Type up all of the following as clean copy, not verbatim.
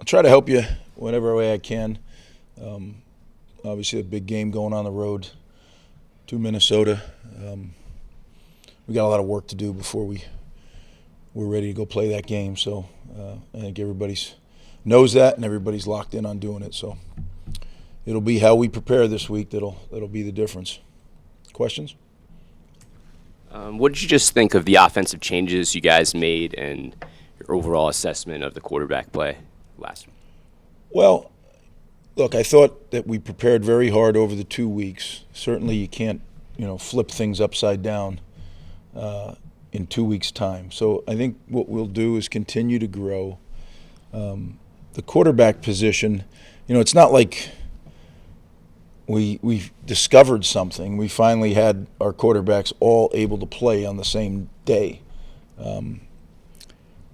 I'll try to help you whatever way I can. Obviously, a big game going on the road to Minnesota. We got a lot of work to do before we're ready to go play that game. So I think everybody knows that, and everybody's locked in on doing it. So it'll be how we prepare this week that'll be the difference. Questions? What did you just think of the offensive changes you guys made and your overall assessment of the quarterback play last week? Well, look, I thought that we prepared very hard over the 2 weeks. Certainly you can't, flip things upside down in 2 weeks' time. So I think what we'll do is continue to grow. The quarterback position, it's not like we discovered something. We finally had our quarterbacks all able to play on the same day.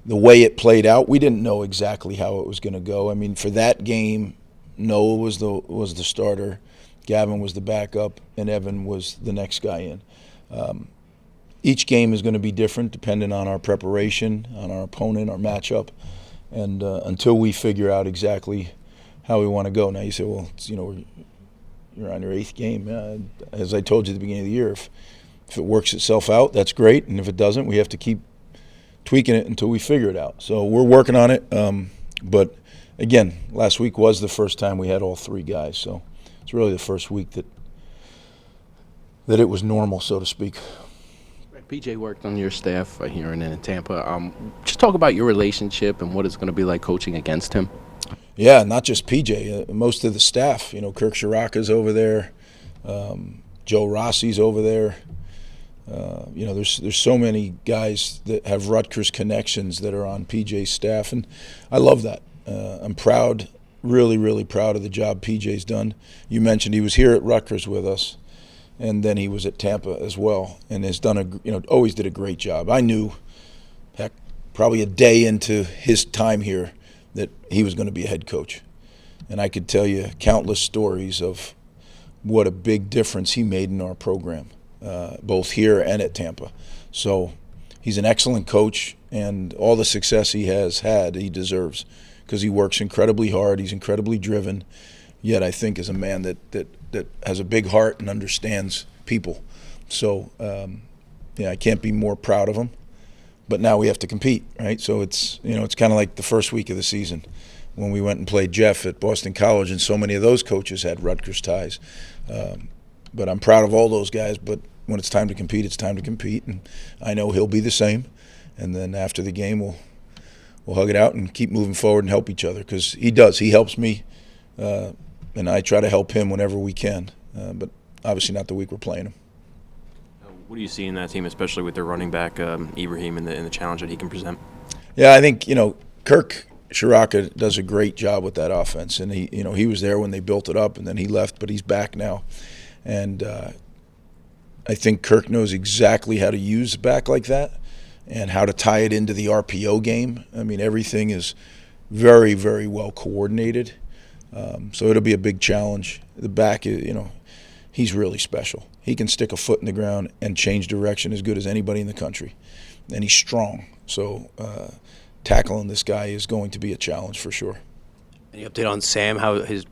The way it played out, we didn't know exactly how it was going to go. I mean, for that game, Noah was the starter, Gavin was the backup, and Evan was the next guy in. Each game is going to be different depending on our preparation, on our opponent, our matchup, and until we figure out exactly how we want to go. Now you say, well, you're on your 8th game. As I told you at the beginning of the year, if it works itself out, that's great, and if it doesn't, we have to keep tweaking it until we figure it out. So we're working on it, but again, last week was the first time we had all 3 guys, so it's really the first week that it was normal, so to speak. PJ worked on your staff here in Tampa. Just talk about your relationship and what it's going to be like coaching against him. Yeah, not just PJ. Most of the staff. Kirk Shiraka's over there. Joe Rossi's over there. There's so many guys that have Rutgers connections that are on PJ's staff, and I love that. I'm proud, really, really proud of the job PJ's done. You mentioned he was here at Rutgers with us, and then he was at Tampa as well, and has done always did a great job. I knew, heck, probably a day into his time here, that he was going to be a head coach, and I could tell you countless stories of what a big difference he made in our program, both here and at Tampa. So he's an excellent coach, and all the success he has had, he deserves, because he works incredibly hard. He's incredibly driven, yet I think is a man that has a big heart and understands people. So, I can't be more proud of him. But now we have to compete, right? So it's kind of like the first week of the season when we went and played Jeff at Boston College, and so many of those coaches had Rutgers ties. But I'm proud of all those guys. But when it's time to compete, it's time to compete, and I know he'll be the same. And then after the game, we'll hug it out and keep moving forward and help each other, because he does. He helps me, and I try to help him whenever we can. But obviously not the week we're playing him. What do you see in that team, especially with their running back Ibrahim and the challenge that he can present? Yeah, I think Kirk Shiraka does a great job with that offense, and he was there when they built it up, and then he left, but he's back now, and I think Kirk knows exactly how to use a back like that and how to tie it into the RPO game. I mean, everything is very, very well coordinated, so it'll be a big challenge. The back, he's really special. He can stick a foot in the ground and change direction as good as anybody in the country. And he's strong. So tackling this guy is going to be a challenge for sure. Any update on Sam, how his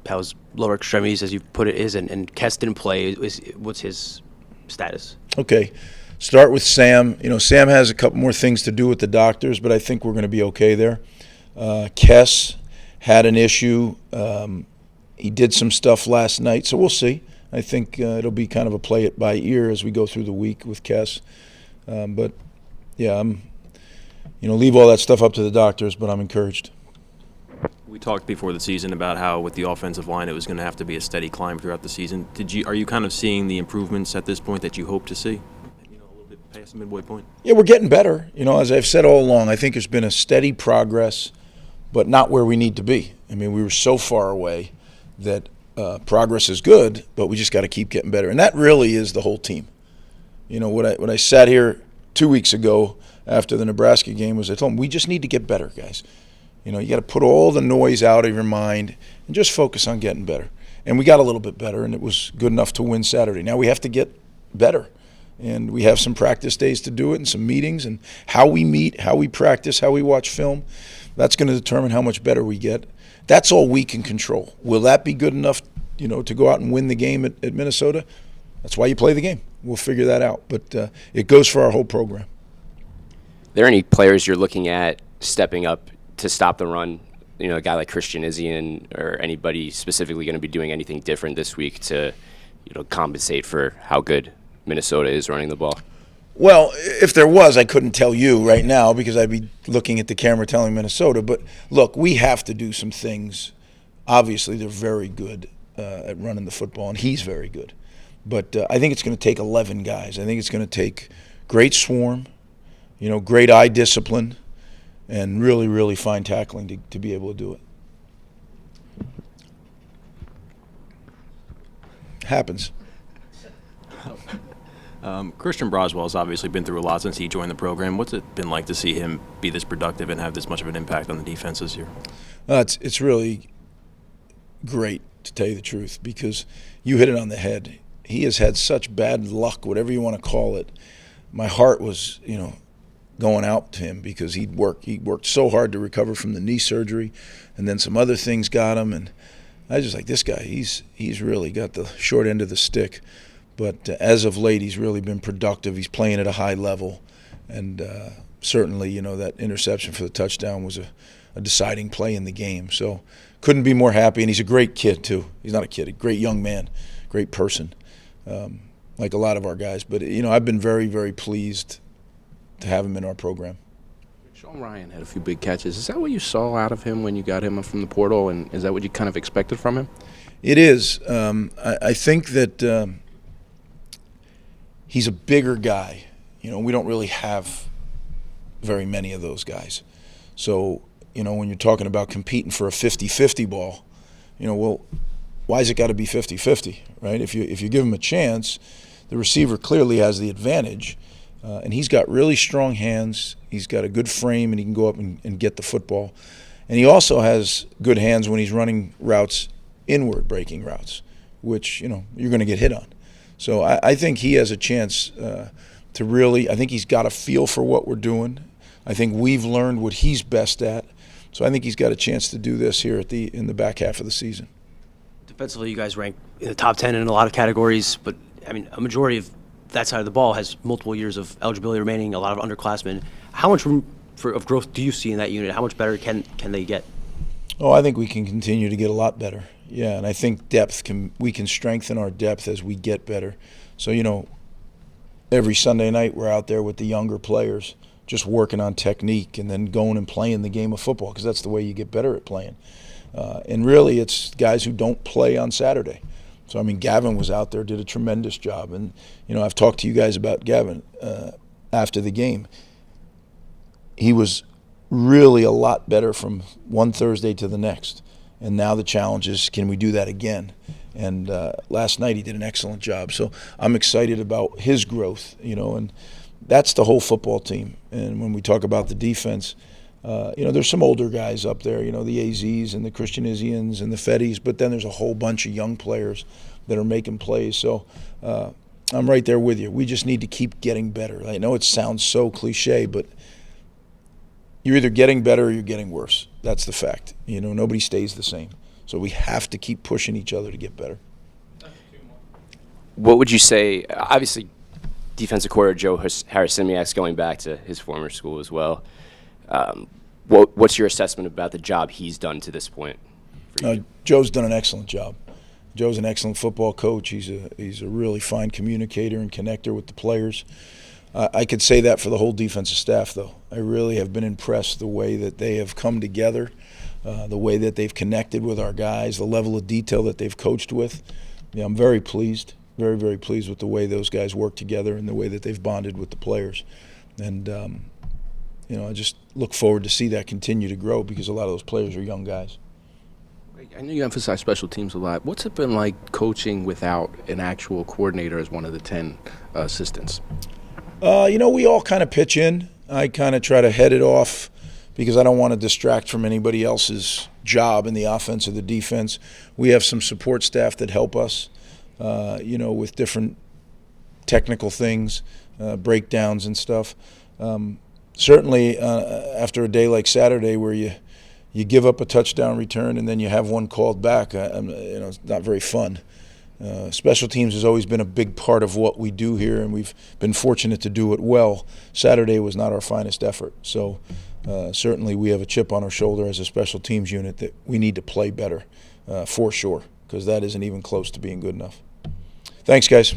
lower extremities, as you put it, is, and Kess didn't play. What's his status? Okay. Start with Sam. Sam has a couple more things to do with the doctors, but I think we're going to be okay there. Kess had an issue. He did some stuff last night, so we'll see. I think it'll be kind of a play it by ear as we go through the week with Kess. But, yeah, leave all that stuff up to the doctors, but I'm encouraged. We talked before the season about how with the offensive line it was going to have to be a steady climb throughout the season. Are you kind of seeing the improvements at this point that you hope to see? A little bit past the midway point? Yeah, we're getting better. As I've said all along, I think there's been a steady progress, but not where we need to be. I mean, we were so far away that progress is good, but we just got to keep getting better. And that really is the whole team. When I sat here 2 weeks ago after the Nebraska game was I told them, we just need to get better, guys. You got to put all the noise out of your mind and just focus on getting better. And we got a little bit better, and it was good enough to win Saturday. Now we have to get better. And we have some practice days to do it and some meetings and how we meet, how we practice, how we watch film. That's going to determine how much better we get. That's all we can control. Will that be good enough, to go out and win the game at Minnesota? That's why you play the game. We'll figure that out. But it goes for our whole program. Are there any players you're looking at stepping up to stop the run? A guy like Christian Izzian or anybody specifically going to be doing anything different this week to, compensate for how good Minnesota is running the ball? Well, if there was, I couldn't tell you right now because I'd be looking at the camera telling Minnesota. But look, we have to do some things. Obviously, they're very good at running the football, and he's very good. But I think it's going to take 11 guys. I think it's going to take great swarm, great eye discipline, and really, really fine tackling to be able to do it. Happens. Christian Braswell has obviously been through a lot since he joined the program. What's it been like to see him be this productive and have this much of an impact on the defense this year? It's really great, to tell you the truth, because you hit it on the head. He has had such bad luck, whatever you want to call it. My heart was, going out to him because he worked so hard to recover from the knee surgery, and then some other things got him, and I was just like, this guy, he's really got the short end of the stick. But as of late, he's really been productive. He's playing at a high level, and certainly, that interception for the touchdown was a deciding play in the game. So couldn't be more happy, and he's a great kid too. He's not a kid, a great young man, great person, like a lot of our guys. But I've been very, very pleased to have him in our program. Sean Ryan had a few big catches. Is that what you saw out of him when you got him from the portal, and is that what you kind of expected from him? It is. I think that he's a bigger guy. We don't really have very many of those guys. So, when you're talking about competing for a 50-50 ball, well, why has it got to be 50-50, right? If you give him a chance, the receiver clearly has the advantage. And he's got really strong hands. He's got a good frame, and he can go up and get the football. And he also has good hands when he's running routes, inward breaking routes, which, you're going to get hit on. So I think he has a chance to really – I think he's got a feel for what we're doing. I think we've learned what he's best at. So I think he's got a chance to do this here in the back half of the season. Defensively, you guys rank in the top 10 in a lot of categories, but, a majority of that side of the ball has multiple years of eligibility remaining, a lot of underclassmen. How much room of growth do you see in that unit? How much better can they get? Oh, I think we can continue to get a lot better. Yeah, and I think we can strengthen our depth as we get better. So, every Sunday night we're out there with the younger players just working on technique and then going and playing the game of football because that's the way you get better at playing. And really it's guys who don't play on Saturday. So, Gavin was out there, did a tremendous job. And, I've talked to you guys about Gavin after the game. He was really a lot better from one Thursday to the next. And now the challenge is, can we do that again? And last night he did an excellent job. So I'm excited about his growth, and that's the whole football team. And when we talk about the defense, there's some older guys up there, the AZs and the Christian Izzians and the Fetties, but then there's a whole bunch of young players that are making plays. So I'm right there with you. We just need to keep getting better. I know it sounds so cliche, but you're either getting better or you're getting worse. That's the fact. Nobody stays the same. So we have to keep pushing each other to get better. What would you say, obviously, defensive coordinator Joe Harasimiak's going back to his former school as well. What's your assessment about the job he's done to this point for you? Joe's done an excellent job. Joe's an excellent football coach. He's a really fine communicator and connector with the players. I could say that for the whole defensive staff, though. I really have been impressed the way that they have come together, the way that they've connected with our guys, the level of detail that they've coached with. I'm very pleased, very, very pleased with the way those guys work together and the way that they've bonded with the players. And, I just look forward to see that continue to grow because a lot of those players are young guys. I know you emphasize special teams a lot. What's it been like coaching without an actual coordinator as one of the 10 assistants? We all kind of pitch in. I kind of try to head it off because I don't want to distract from anybody else's job in the offense or the defense. We have some support staff that help us, with different technical things, breakdowns and stuff. Certainly, after a day like Saturday where you you give up a touchdown return and then you have one called back. It's not very fun. Special teams has always been a big part of what we do here, and we've been fortunate to do it well. Saturday was not our finest effort, so certainly we have a chip on our shoulder as a special teams unit that we need to play better, for sure, because that isn't even close to being good enough. Thanks, guys.